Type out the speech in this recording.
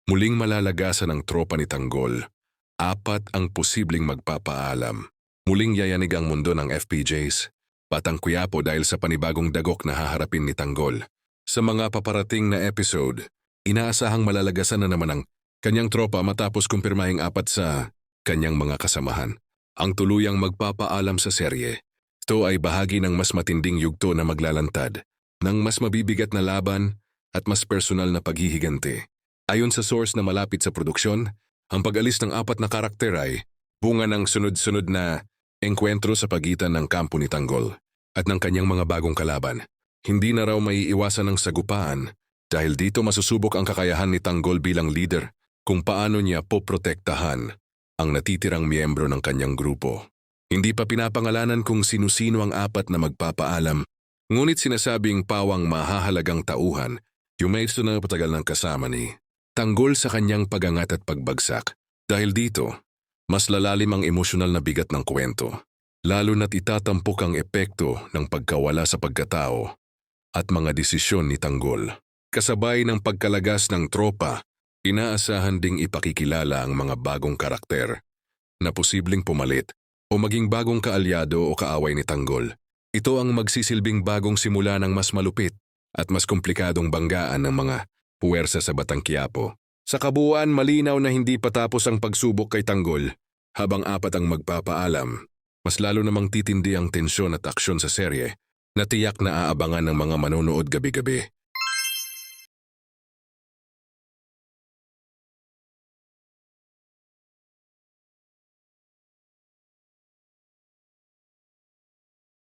Muling malalagasan ang tropa ni Tanggol. Apat ang posibleng magpapaalam. Muling yayanig ang mundo ng FPJs. Batang Quiapo dahil sa panibagong dagok na haharapin ni Tanggol. Sa mga paparating na episode, inaasahang malalagasan na naman ang kanyang tropa matapos kumpirmahing apat sa kanyang mga kasamahan. Ang tuluyang magpapaalam sa serye. Ito ay bahagi ng mas matinding yugto na maglalantad, ng mas mabibigat na laban at mas personal na paghihigante. Ayon sa source na malapit sa produksyon, ang pag-alis ng apat na karakter ay bunga ng sunod-sunod na engkwentro sa pagitan ng kampo ni Tanggol at ng kanyang mga bagong kalaban. Hindi na raw maiiwasan ng sagupaan dahil dito masusubok ang kakayahan ni Tanggol bilang leader kung paano niya poprotektahan ang natitirang miyembro ng kanyang grupo. Hindi pa pinapangalanan kung sino-sino ang apat na magpapaalam, ngunit sinasabing pawang mahahalagang tauhan yung may na patagal ng kasama ni Tanggol sa kanyang pagangat at pagbagsak. Dahil dito, mas lalalim ang emosyonal na bigat ng kwento, lalo na't itatampok ang epekto ng pagkawala sa pagkatao at mga desisyon ni Tanggol. Kasabay ng pagkalagas ng tropa, inaasahan ding ipakikilala ang mga bagong karakter na posibleng pumalit o maging bagong kaalyado o kaaway ni Tanggol. Ito ang magsisilbing bagong simula ng mas malupit at mas komplikadong banggaan ng mga puwersa sa Batang Quiapo. Sa kabuuan, malinaw na hindi patapos ang pagsubok kay Tanggol. Habang apat ang magpapaalam, mas lalo namang titindi ang tensyon at aksyon sa serye na tiyak na aabangan ng mga manonood gabi-gabi.